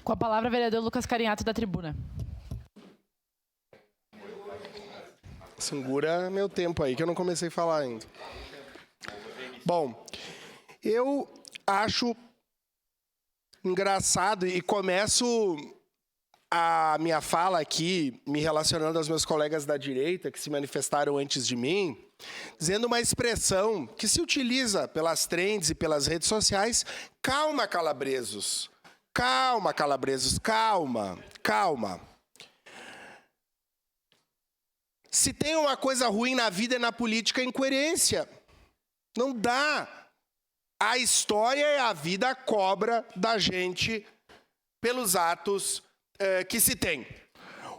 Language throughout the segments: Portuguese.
Com a palavra, vereador Lucas Carinhato, da tribuna. Segura meu tempo aí, que eu não comecei a falar ainda. Bom, eu acho engraçado e começo a minha fala aqui, me relacionando aos meus colegas da direita que se manifestaram antes de mim, dizendo uma expressão que se utiliza pelas trends e pelas redes sociais. Calma, calabresos. Calma, calabresos. Calma, calma. Se tem uma coisa ruim na vida e na política, é incoerência. Não dá. A história e a vida cobra da gente pelos atos que se tem.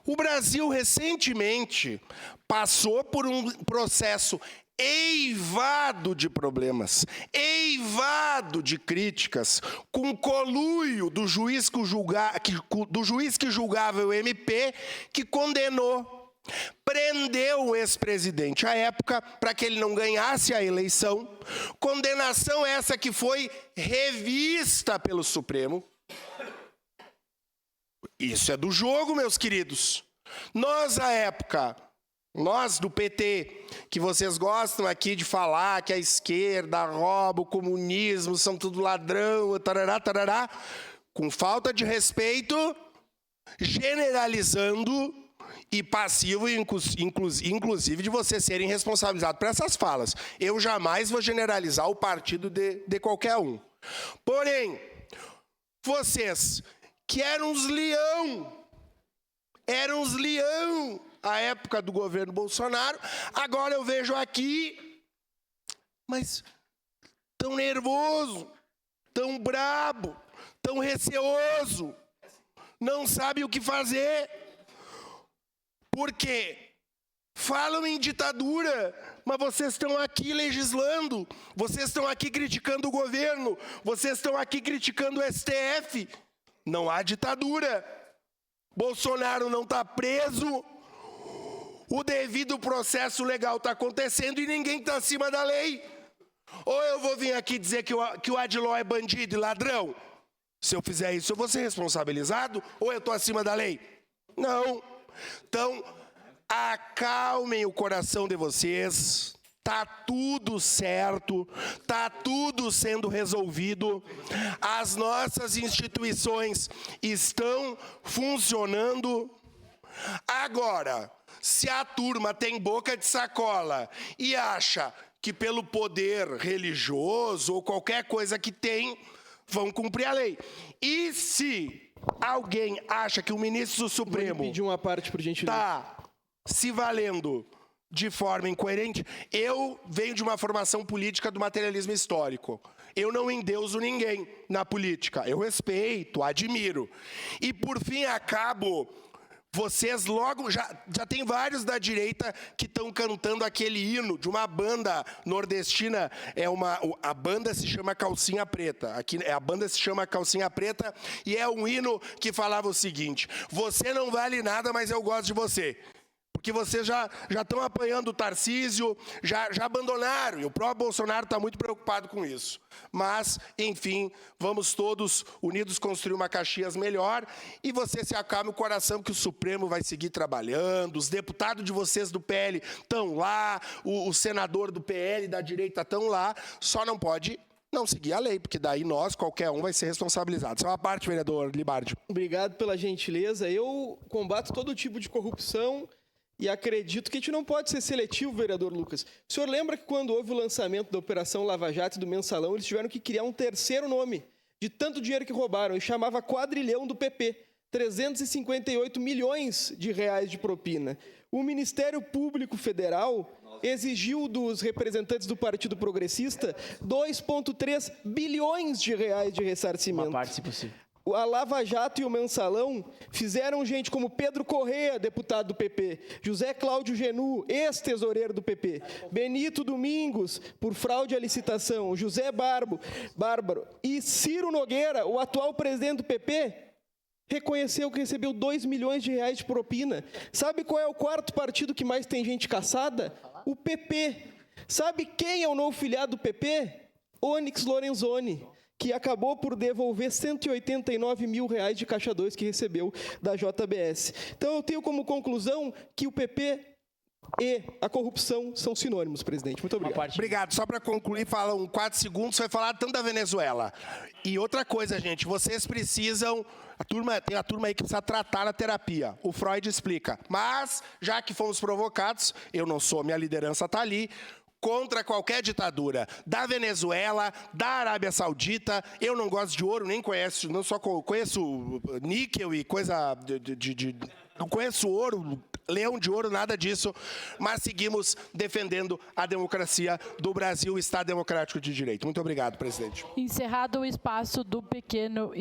O Brasil, recentemente, passou por um processo eivado de problemas, eivado de críticas, com conluio do juiz que julgava o MP, que condenou, prendeu o ex-presidente à época para que ele não ganhasse a eleição. Condenação essa que foi revista pelo Supremo. Isso é do jogo, meus queridos. Nós, à época, nós do PT, que vocês gostam aqui de falar que a esquerda rouba, o comunismo, são tudo ladrão, tarará, tarará, com falta de respeito, generalizando e passivo, inclusive, de vocês serem responsabilizados por essas falas. Eu jamais vou generalizar o partido de qualquer um. Porém, vocês que eram uns leão à época do governo Bolsonaro, agora eu vejo aqui, mas tão nervoso, tão brabo, tão receoso, não sabe o que fazer. Por quê? Falam em ditadura, mas vocês estão aqui legislando, vocês estão aqui criticando o governo, vocês estão aqui criticando o STF. Não há ditadura. Bolsonaro não está preso, o devido processo legal está acontecendo e ninguém está acima da lei. Ou eu vou vir aqui dizer que o Adiló é bandido e ladrão? Se eu fizer isso, eu vou ser responsabilizado? Ou eu estou acima da lei? Não. Então, acalmem o coração de vocês. Tá tudo certo, tá tudo sendo resolvido. As nossas instituições estão funcionando. Agora, se a turma tem boca de sacola e acha que pelo poder religioso ou qualquer coisa que tem, vão cumprir a lei. E se alguém acha que o ministro do Supremo pedir uma parte, por gentileza, está se valendo de forma incoerente, eu venho de uma formação política do materialismo histórico. Eu não endeuso ninguém na política. Eu respeito, admiro. E, por fim, acabo. Vocês logo... Já tem vários da direita que estão cantando aquele hino de uma banda nordestina. A banda se chama Calcinha Preta. A banda se chama Calcinha Preta e é um hino que falava o seguinte: você não vale nada, mas eu gosto de você. Porque vocês já estão apanhando o Tarcísio, já abandonaram, e o próprio Bolsonaro está muito preocupado com isso. Mas, enfim, vamos todos unidos construir uma Caxias melhor, e você se acalme o coração que o Supremo vai seguir trabalhando, os deputados de vocês do PL estão lá, o senador do PL da direita estão lá, só não pode não seguir a lei, porque daí nós, qualquer um, vai ser responsabilizado. Isso é uma parte, vereador Libardi. Obrigado pela gentileza. Eu combato todo tipo de corrupção e acredito que a gente não pode ser seletivo, vereador Lucas. O senhor lembra que quando houve o lançamento da Operação Lava Jato e do Mensalão, eles tiveram que criar um terceiro nome de tanto dinheiro que roubaram, e chamava Quadrilhão do PP. 358 milhões de reais de propina. O Ministério Público Federal exigiu dos representantes do Partido Progressista 2,3 bilhões de reais de ressarcimento. Uma parte, se possível. A Lava Jato e o Mensalão fizeram gente como Pedro Corrêa, deputado do PP, José Cláudio Genu, ex-tesoureiro do PP, Benito Domingos, por fraude à licitação, José Bárbaro e Ciro Nogueira, o atual presidente do PP, reconheceu que recebeu 2 milhões de reais de propina. Sabe qual é o quarto partido que mais tem gente caçada? O PP. Sabe quem é o novo filiado do PP? Onyx Lorenzoni, que acabou por devolver 189 mil reais de caixa 2 que recebeu da JBS. Então, eu tenho como conclusão que o PP e a corrupção são sinônimos, presidente. Muito obrigado. Obrigado. Só para concluir, falam 4 segundos, foi falar tanto da Venezuela. E outra coisa, gente, vocês precisam... Tem a turma aí que precisa tratar na terapia. O Freud explica. Mas, já que fomos provocados, eu não sou, minha liderança está ali, contra qualquer ditadura, da Venezuela, da Arábia Saudita. Eu não gosto de ouro, nem conheço, não só conheço níquel e coisa não conheço ouro, leão de ouro, nada disso, mas seguimos defendendo a democracia do Brasil, o Estado Democrático de Direito. Muito obrigado, presidente. Encerrado o espaço do pequeno